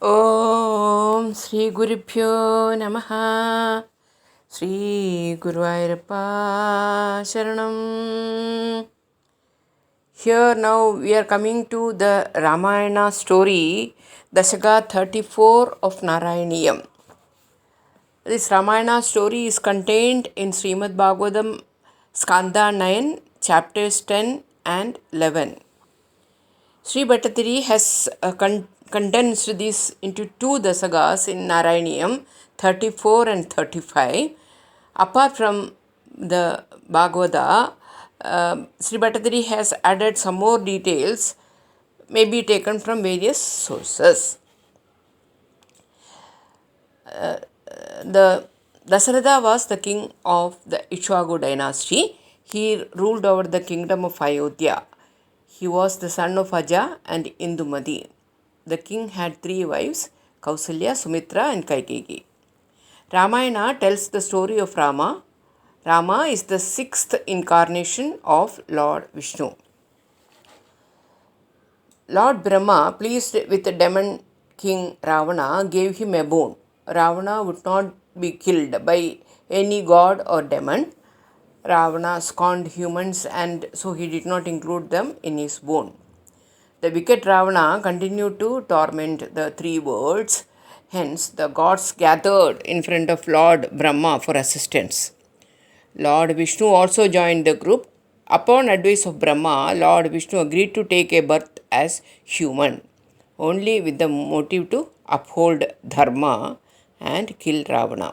Om Sri Gurubhyo Namaha. Sri Guruvayurappa Sharanam. Here now we are coming to the Ramayana story, Dashaka 34 of Narayaniyam. This Ramayana story is contained in Srimad Bhagavatam Skanda 9, chapters 10 and 11. Sri Bhattacharya has condensed this into two dasagas in Narayaniyam 34 and 35. Apart from the Bhagavata, Sri Bhattacharya has added some more details, may be taken from various sources. The Dasaratha was the king of the Ikshvaku dynasty. He ruled over the kingdom of Ayodhya. He was the son of Aja and Indumati. The king had three wives, Kausalya, Sumitra and Kaikeyi. Ramayana tells the story of Rama. Rama is the sixth incarnation of Lord Vishnu. Lord Brahma, pleased with the demon king Ravana, gave him a boon. Ravana would not be killed by any god or demon. Ravana scorned humans and so he did not include them in his boon. The wicked Ravana continued to torment the three worlds. Hence, the gods gathered in front of Lord Brahma for assistance. Lord Vishnu also joined the group. Upon advice of Brahma, Lord Vishnu agreed to take a birth as human, only with the motive to uphold dharma and kill Ravana.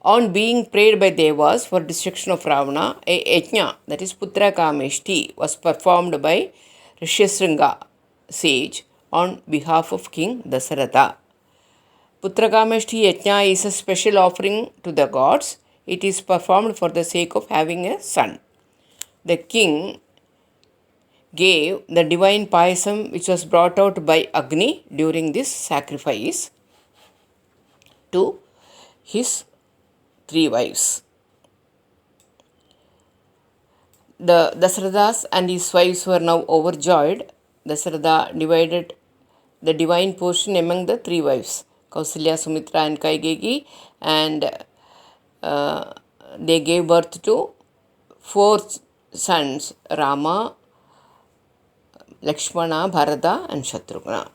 On being prayed by Devas for destruction of Ravana, a yajna, that is Putra Kameshti, was performed by Rishyasringa sage on behalf of King Dasaratha. Putra Kameshti yajna is a special offering to the gods. It is performed for the sake of having a son. The king gave the divine payasam which was brought out by Agni during this sacrifice to his three wives. The Dasarathas and his wives were now overjoyed. Dasaratha divided the divine portion among the three wives, Kausalya, Sumitra and Kaikeyi, and they gave birth to four sons, Rama, Lakshmana, Bharata and Shatrughna.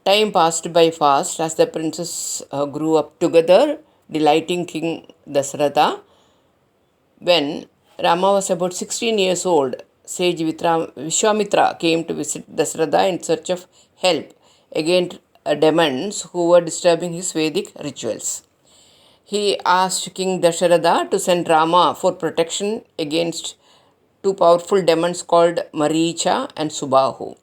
Time passed by fast as the princes grew up together, delighting King Dasaratha. When Rama was about 16 years old, sage Vishwamitra came to visit Dasaratha in search of help against demons who were disturbing his Vedic rituals. He asked King Dasharatha to send Rama for protection against two powerful demons called Maricha and Subahu.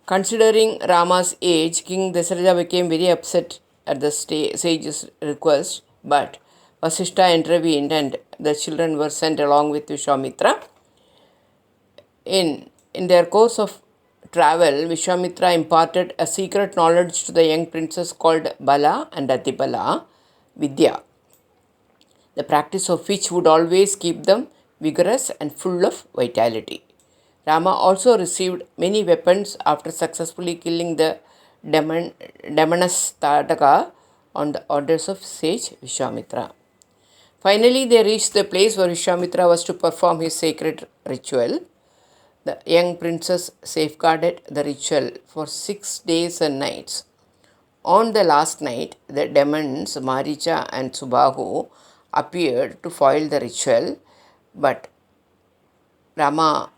Considering Rama's age, King Dasaratha became very upset at the sage's request, but Vasishtha intervened and the children were sent along with Vishwamitra. In their course of travel, Vishwamitra imparted a secret knowledge to the young princes called Bala and Atibala Vidya, the practice of which would always keep them vigorous and full of vitality. Rama also received many weapons after successfully killing the demoness Tataka on the orders of sage Vishwamitra. Finally, they reached the place where Vishwamitra was to perform his sacred ritual. The young princess safeguarded the ritual for 6 days and nights. On the last night, the demons Maricha and Subahu appeared to foil the ritual, but Rama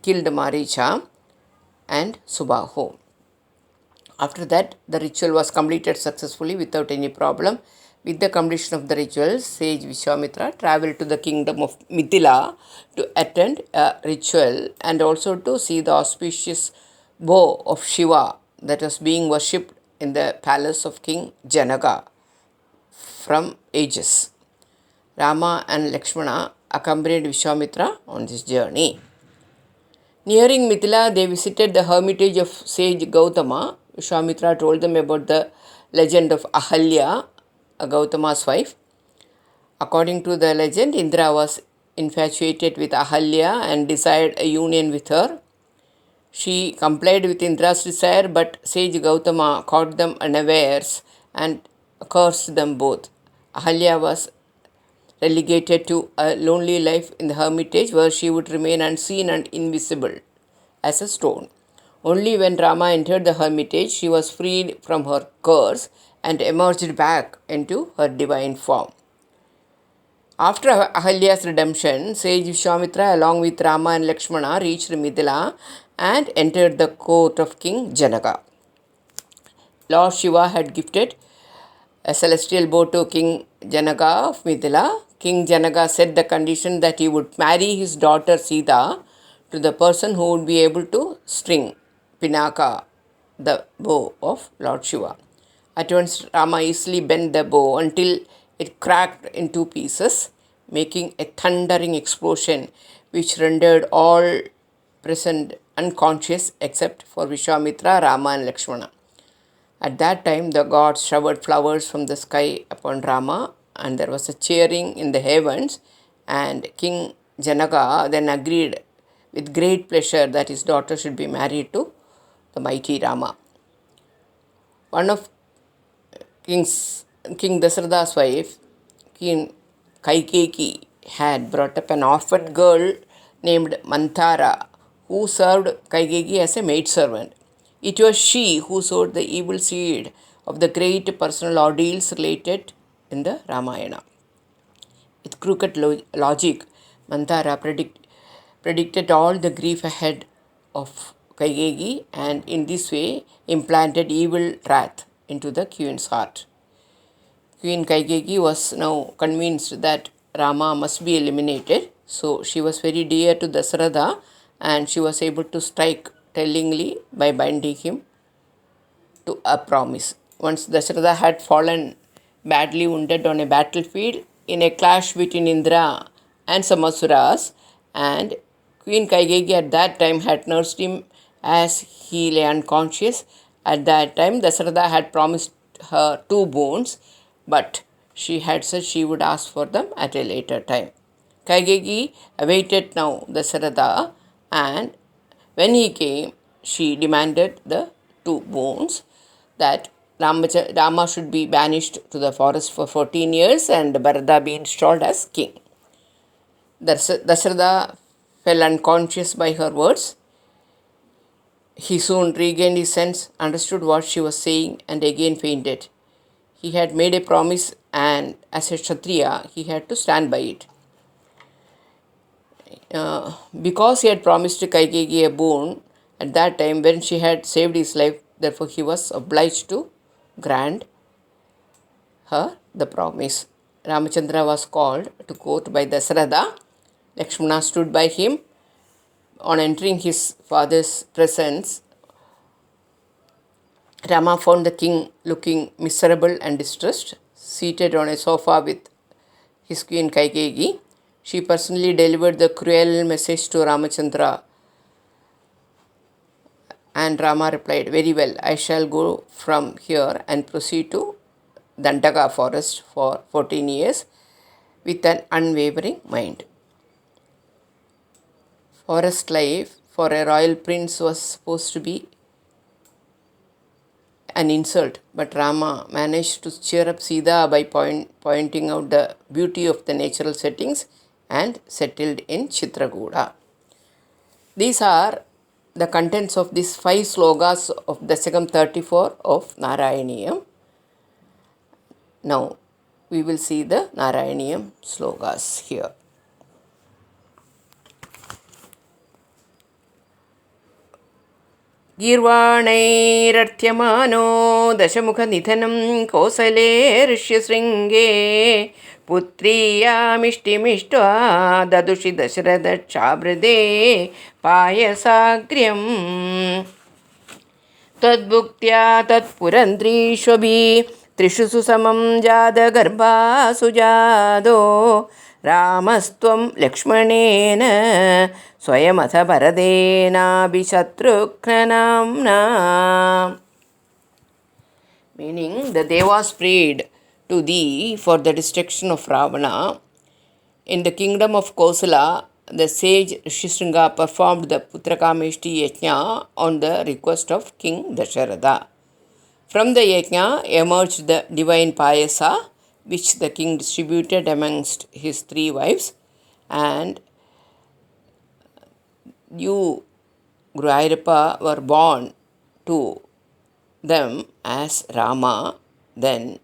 killed Maricha and Subahu. After that, the ritual was completed successfully without any problem. With the completion of the ritual, sage Vishwamitra travelled to the kingdom of Mithila to attend a ritual and also to see the auspicious bow of Shiva that was being worshipped in the palace of King Janaka from ages. Rama and Lakshmana accompanied Vishwamitra on this journey. Nearing Mithila, they visited the hermitage of sage Gautama. Vishwamitra told them about the legend of Ahalya, Gautama's wife. According to the legend, Indra was infatuated with Ahalya and desired a union with her. She complied with Indra's desire, but sage Gautama caught them unawares and cursed them both. Ahalya was relegated to a lonely life in the hermitage where she would remain unseen and invisible as a stone. Only when Rama entered the hermitage, she was freed from her curse and emerged back into her divine form. After Ahalya's redemption, sage Vishwamitra along with Rama and Lakshmana reached Mithila and entered the court of King Janaka. Lord Shiva had gifted a celestial bow to King Janaka of Mithila. King Janaka set the condition that he would marry his daughter Sita to the person who would be able to string Pinaka, the bow of Lord Shiva. At once, Rama easily bent the bow until it cracked in two pieces, making a thundering explosion which rendered all present unconscious except for Vishwamitra, Rama, and Lakshmana. At that time, the gods showered flowers from the sky upon Rama, and there was a cheering in the heavens. And King Janaka then agreed with great pleasure that his daughter should be married to the mighty Rama. One of King Dasharatha's wife, King Kaikeyi, had brought up an orphan girl named Manthara, who served Kaikeyi as a maidservant. It was she who sowed the evil seed of the great personal ordeals related in the Ramayana. With crooked logic, Manthara predicted all the grief ahead of Kaikeyi, and in this way implanted evil wrath into the queen's heart. Queen Kaikeyi was now convinced that Rama must be eliminated, so she was very dear to Dasharatha and she was able to strike tellingly by binding him to a promise. Once Dasharatha had fallen badly wounded on a battlefield in a clash between Indra and some Asuras, and Queen Kaikeyi at that time had nursed him as he lay unconscious. At that time, Dasharatha had promised her 2 boons, but she had said she would ask for them at a later time. Kaikeyi awaited now Dasharatha, and when he came, she demanded the 2 boons, that Rama should be banished to the forest for 14 years and Bharata be installed as king. Dasharatha fell unconscious by her words. He soon regained his sense, understood what she was saying, and again fainted. He had made a promise, and as a Kshatriya, he had to stand by it. Because he had promised Kaikeyi a boon at that time when she had saved his life, therefore he was obliged to grant her the promise. Ramachandra was called to court by Dasharatha. Lakshmana stood by him. On entering his father's presence, Rama found the king looking miserable and distressed, seated on a sofa with his queen Kaikeyi. She personally delivered the cruel message to Ramachandra, and Rama replied, "Very well, I shall go from here and proceed to Dandaka forest for 14 years with an unwavering mind." Forest life for a royal prince was supposed to be an insult, but Rama managed to cheer up Sita by pointing out the beauty of the natural settings and settled in Chitrakuta. These are the contents of these 5 slokas of Dashakam 34 of Narayaniyam. Now we will see the Narayaniyam slokas here. गीर्वाणैरर्थ्यमानो दशमुखनिधनं Kosle ऋष्यशृङ्गे पुत्रीयामिष्टिमिष्ट्वा ददुषि दशरथक्षाभृदे पायसाग्र्यं तद्भुक्त्या तत्पुरन्द्रीष्वभि त्रिषु सुसमं जातगर्भासु जादो रामस्त्वं लक्ष्मणेन स्वयमथ भरतेनाभिशत्रुघ्ननाम्ना. Meaning, the Devas prayed to thee for the destruction of Ravana. In the kingdom of Kosala, the sage Rishishringa performed the Putrakameshti Yajna on the request of King Dasharatha. From the Yajna emerged the divine Payasa, which the king distributed amongst his 3 wives, and you, Guru Ayappa, were born to them as Rama, then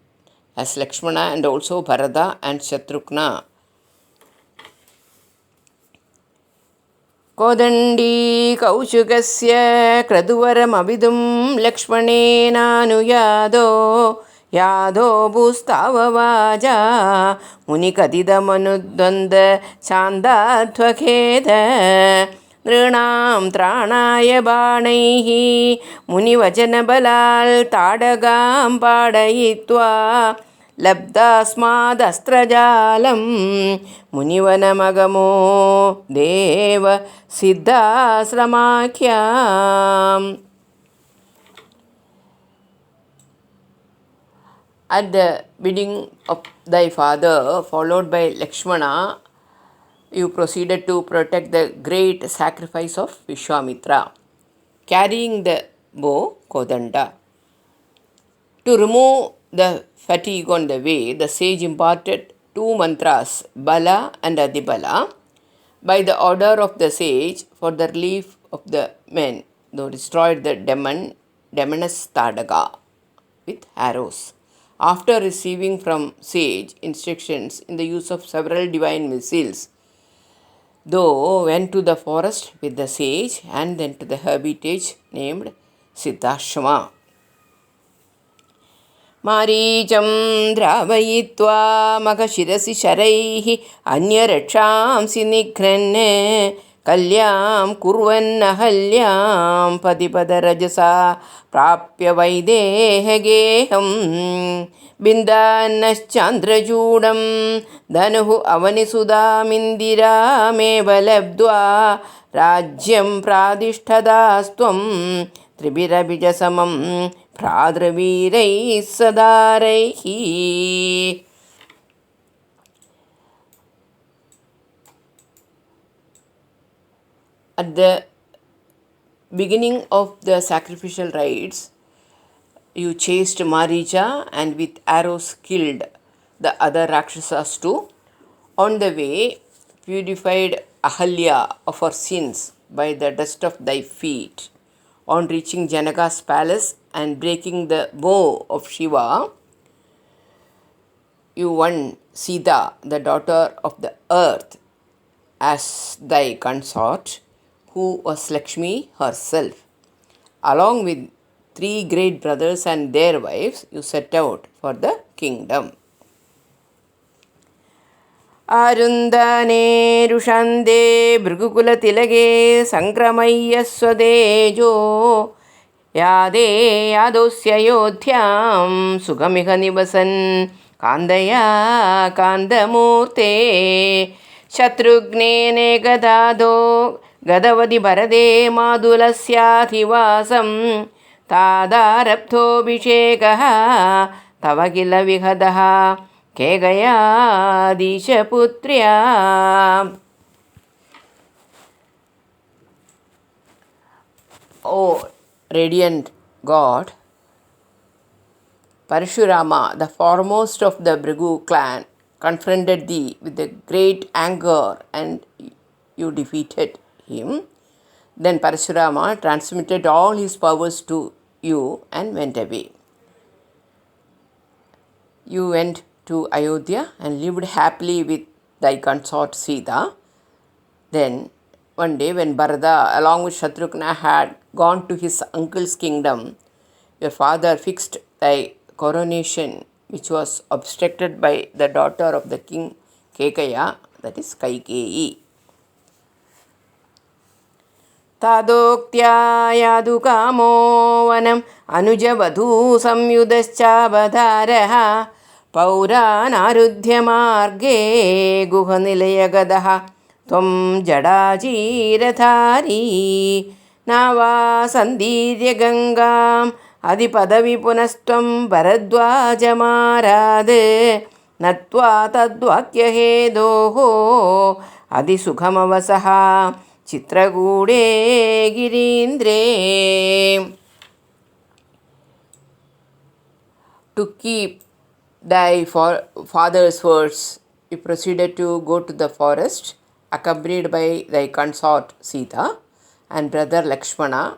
as Lakshmana, and also Bharata and Shatrughna. कोदण्डी कौशुकस्य क्रतुवरमभिदुं लक्ष्मणेनानुयादो यादो भूस्ताववाजा मुनिकथितमनुद्वन्द्व शान्ताध्वखेद नृणां त्राणाय बाणैः मुनिवचनबलाल् ताडगां पाडयित्वा लब्धास्मादस्त्रजालं मुनिवनमगमो देव सिद्धाश्रमाख्याम्. At the bidding of thy father, followed by Lakshmana, you proceeded to protect the great sacrifice of Vishwamitra, carrying the bow Kodanda. To remove the fatigue on the way, the sage imparted 2 mantras, Bala and Adibala, by the order of the sage for the relief of the men, who destroyed the demoness Tadaga with arrows. After receiving from sage instructions in the use of several divine missiles, though went to the forest with the sage and then to the hermitage named Siddhashrama. मारीचं द्रावयित्वा मखशिरसि शरैः अन्यरक्षांसि निघ्नन् कल्यां कुर्वन्नहल्यां पतिपदरजसा प्राप्य वैदेहगेहं बिन्दान्नश्चान्द्रचूडं धनुः अवनिसुधामिन्दिरामेव लब्ध्वा राज्यं प्रातिष्ठदास्त्वं त्रिभिरभिजसमं प्राद्रवीरैः सदारैः. At the beginning of the sacrificial rites, you chased Maricha and with arrows killed the other Rakshasas too. On the way, purified Ahalya of her sins by the dust of thy feet. On reaching Janaka's palace and breaking the bow of Shiva, you won Sita, the daughter of the earth, as thy consort, who was Lakshmi herself. Along with 3 great brothers and their wives, you set out for the kingdom. आरुन्दाने रुषान्दे भृगुकुलतिलगे सङ्क्रमय्य स्वदेजो यादे यादोऽस्ययोध्यां सुखमिह निवसन् कान्दया कान्दमूर्ते शत्रुघ्नेनेकदादो गदवति भरदे मादुलस्याधिवासं तादारब्धोऽभिषेकः तव किल विहदः केकयाधीशपुत्र्या. O radiant God, Parashurama, the foremost of the Bhrigu clan, confronted thee with a great anger and you defeated him. Then Parashurama transmitted all his powers to you and went away. You went to Ayodhya and lived happily with thy consort Sita. Then one day when Bharata along with Shatrughna had gone to his uncle's kingdom, your father fixed thy coronation, which was obstructed by the daughter of the king Kekaya, that is Kaikeyi. तादोक्त्या यादुकामो वनम् अनुजवधू संयुधश्चावतारः पौरानारुध्य मार्गे गुहनिलयगदः त्वं जडाचीरधारी नावासन्दीर्य गङ्गाम् अधिपदवि पुनस्त्वं भरद्वाजमाराद नत्वा तद्वाक्यहेदोः अधिसुखमवसः चित्रकूटे गिरीन्द्रे. To keep thy father's words, you proceeded to go to the forest, accompanied by thy consort Sita and brother Lakshmana,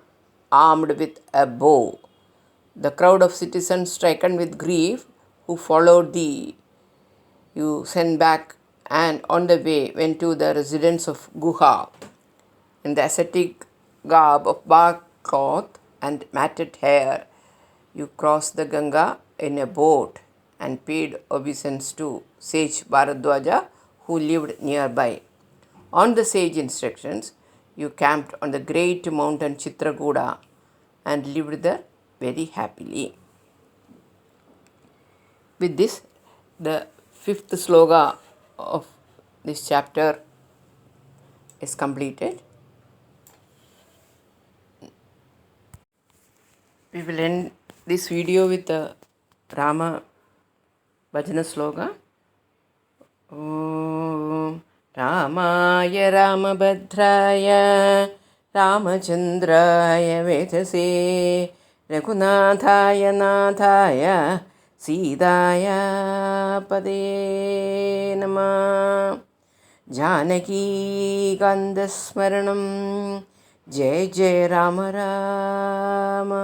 armed with a bow. The crowd of citizens, stricken with grief, who followed thee, you sent back, and on the way went to the residence of Guha. In the ascetic garb of bark cloth and matted hair, you crossed the Ganga in a boat and paid obeisance to sage Bharadwaja, who lived nearby. On the sage instructions, you camped on the great mountain Chitrakuta and lived there very happily. With this, the fifth sloka of this chapter is completed. We will end this video with the Rama Bhajana sloka. Om Ramaya Ramabhadraya Ramachandraya Vedase Raghunathaya Nathaya Sidaya Pade Namah. Janaki Gandhasmaranam Jai Jai Rama Rama.